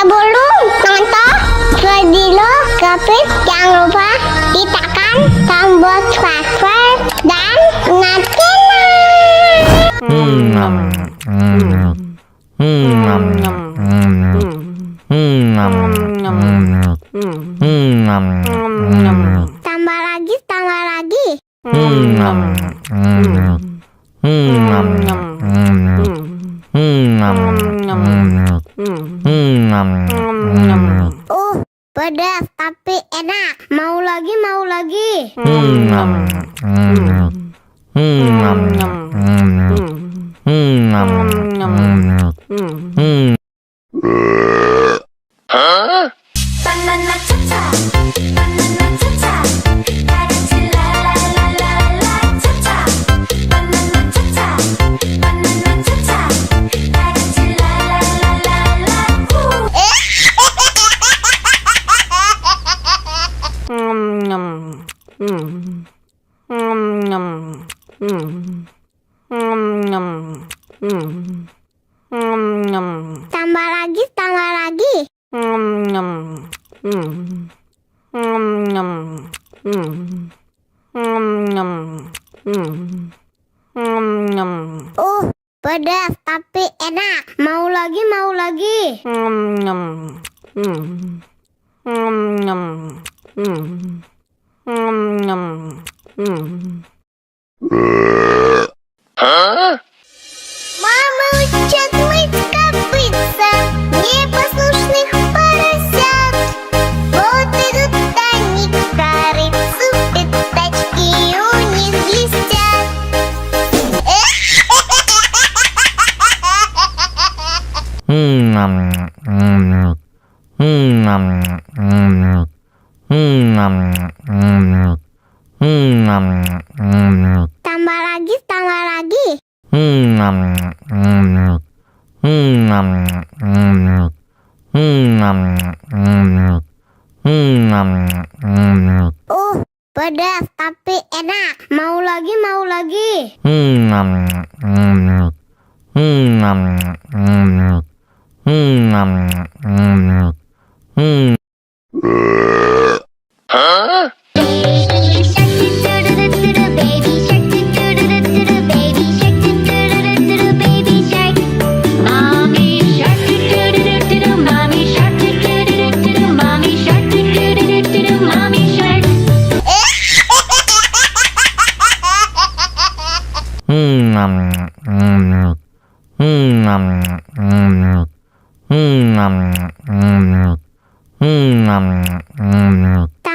Sebelum nonton video Kepit, jangan lupa tekan tombol subscribe dan tambah lagi. Pedas tapi enak. Mau lagi. Banana cha-cha, banana cha-cha, cha-cha, banana cha-cha, banana cha-cha, Tambah lagi. Pedas tapi enak. Mau lagi. Мама учат мыть копытца, непослушных поросят. Вот идут они к корыцу, пятачки у них блестят. Tambah lagi. Pedas tapi enak. Mau lagi.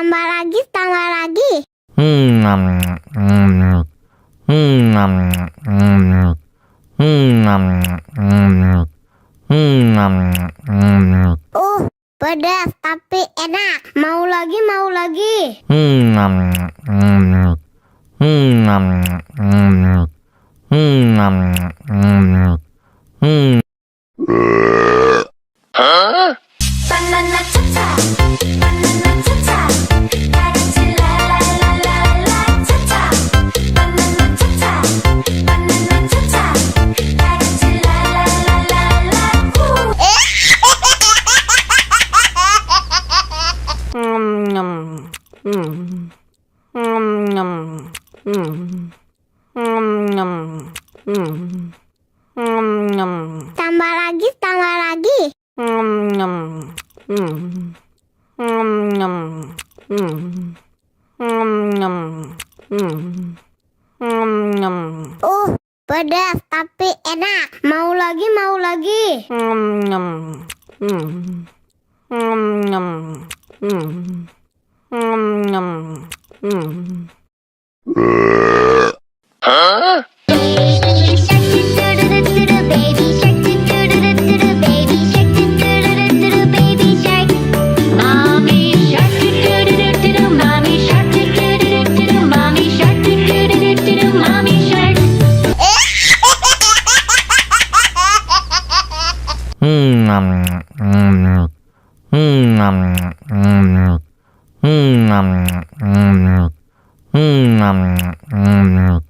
Tambah lagi. Pedas tapi enak. Mau lagi. banana cha-cha, banana cha-cha, cha-cha, banana cha-cha, banana cha-cha, Tambah lagi. Pedas tapi enak. Mau lagi.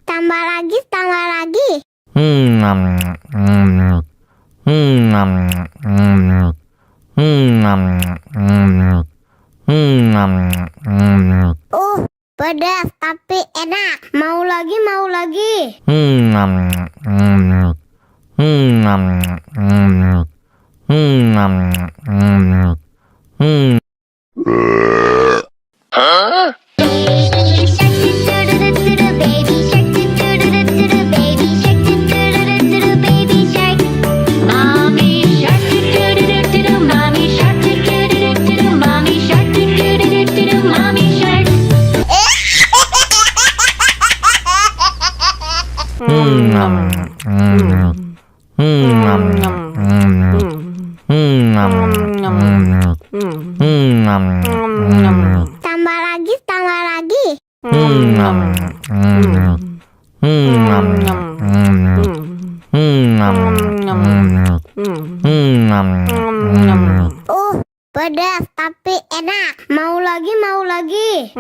Tambah lagi. Pedas tapi enak. Mau lagi, mau lagi. Baby shark do-do-do-do-do, baby shark do-do-do-do-do, baby shark do-do-do-do-do, baby shark. Mommy shark do-do-do-do-do, mommy shark do-do-do-do-do, mommy shark do-do-do-do-do, mommy shark. Tambah lagi, tambah lagi. Pedas tapi enak. Mau lagi, mau lagi.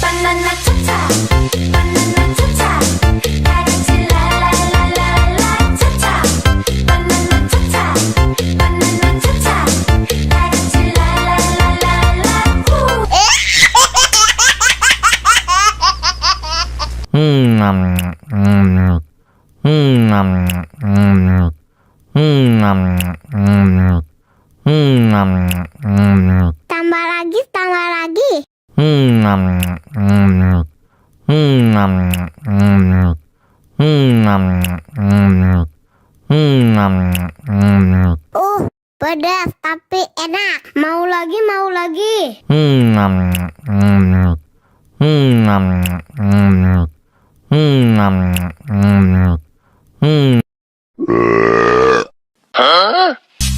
Banana cha-cha, banana cha-cha, 다같이 라라라라라 cha-cha. Banana cha-cha, banana cha-cha, 다같이 라라라라라 후. Tambah lagi, tambah lagi. Pedas tapi enak. Mau lagi, mau lagi.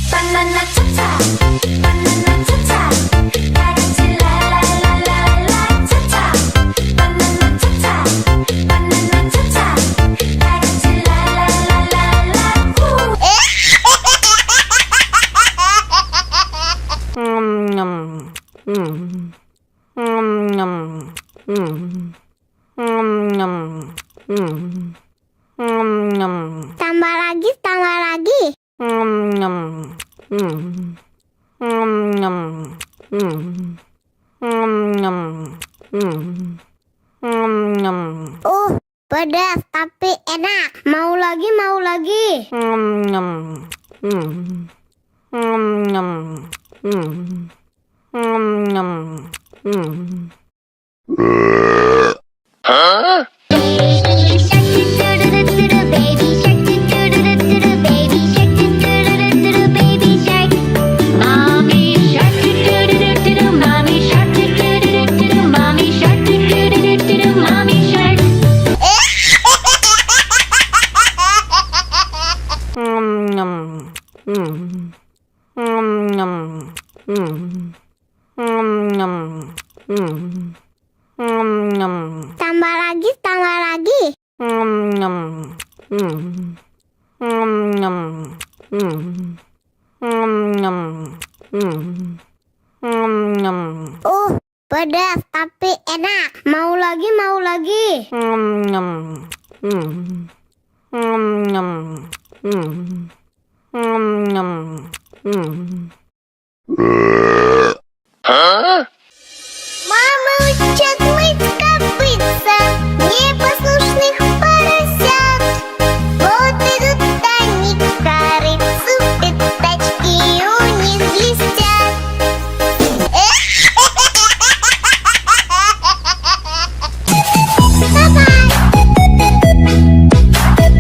Banana cha-cha, banana cha-cha, 다같이 라라라라라 cha-cha. Banana cha-cha, banana cha-cha, 다같이 라라라라라 후. Tambah lagi, tambah lagi. Pedas tapi enak. Mau lagi, mau lagi. Baby shark do-do-do-do-do, baby shark do-do-do-do-do, baby shark do-do-do-do-do, baby shark. Mommy shark do-do-do-do-do, mommy shark do-do-do-do-do, mommy shark do-do-do-do-do, mommy shark. Tambah lagi, tambah lagi. Pedas tapi enak. Mau lagi, mau lagi. Huh?